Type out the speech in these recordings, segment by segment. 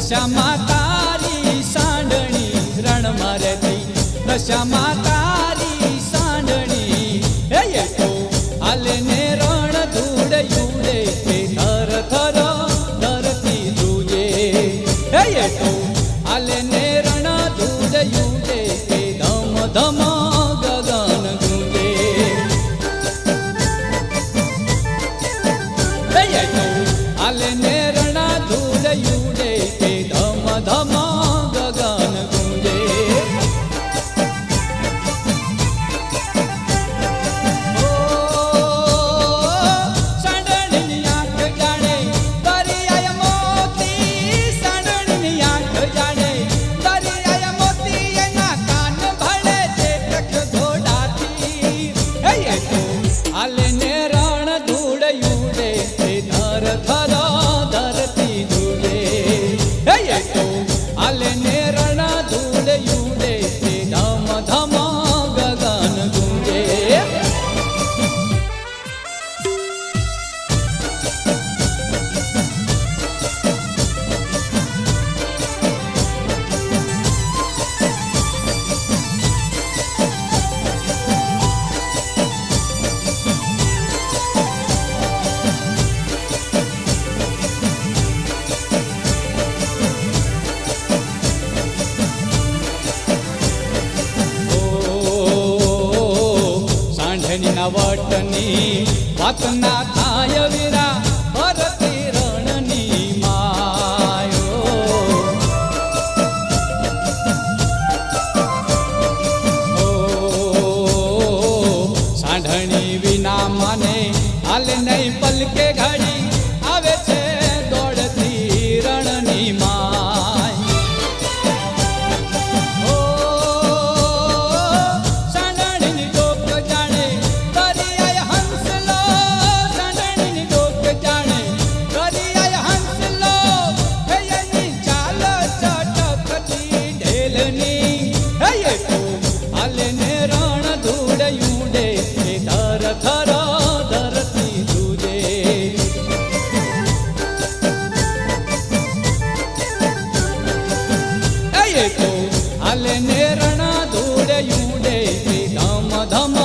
દશામાં તારી સાંડણી રણ મારેતી દશામાં તારી સાંડણી એ તો હાલે ને રણ ધૂળ યુડે કે થર થર ધરતી ધ્રુજે એ તો હાલે ને રણ ધૂળ યુડે કે ધમ ધમ ગગન ગુંજે એ તો હાલે ને રણ ધૂળ યુડે કે ધમ ધમ ગગન ગુંજે વટની વાત ના થાય વીરા ભરતી રણની માયો સાંઢણી વિના મને હાલ નહીં પલકે ઘડી આવે છે દોડતી રણની માય હાલે ને રણ ધૂળ યુડે ધમ ધમ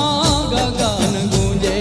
ગગન ગુંજે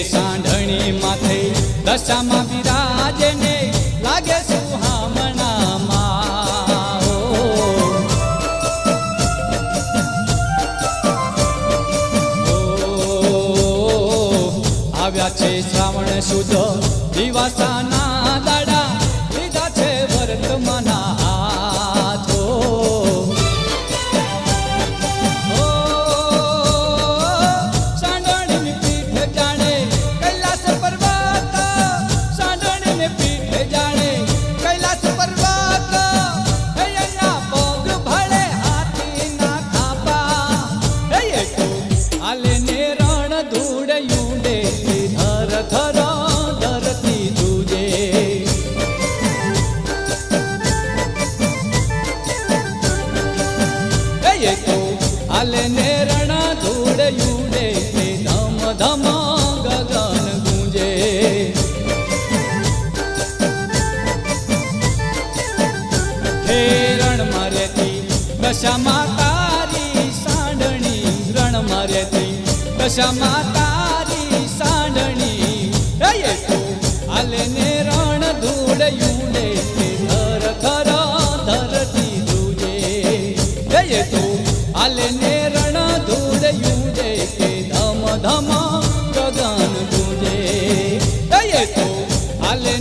સાંઢણી માથે દશામાં બિરાજે ને લાગે સુહામણા માં આવ્યા છે શ્રાવણ સુદ દિવાસાના દાડા લીધા છે વર્તમાના હાથો હાલે ને રણ ધૂળ યુડે ધમ ધમ ગગન ગુંજે હે રણ મારેતી દશામાં તારી સાંડણી રણ મારેતી દશામાં તારી સાંડણી એ તો હાલે ને રણ ધૂળ યુડે થર થર ધરતી ધ્રુજે એ તો હાલે ને રણ ધૂળ યુડે કે ધમ ધમ ગગન ગુંજે એ તો હાલે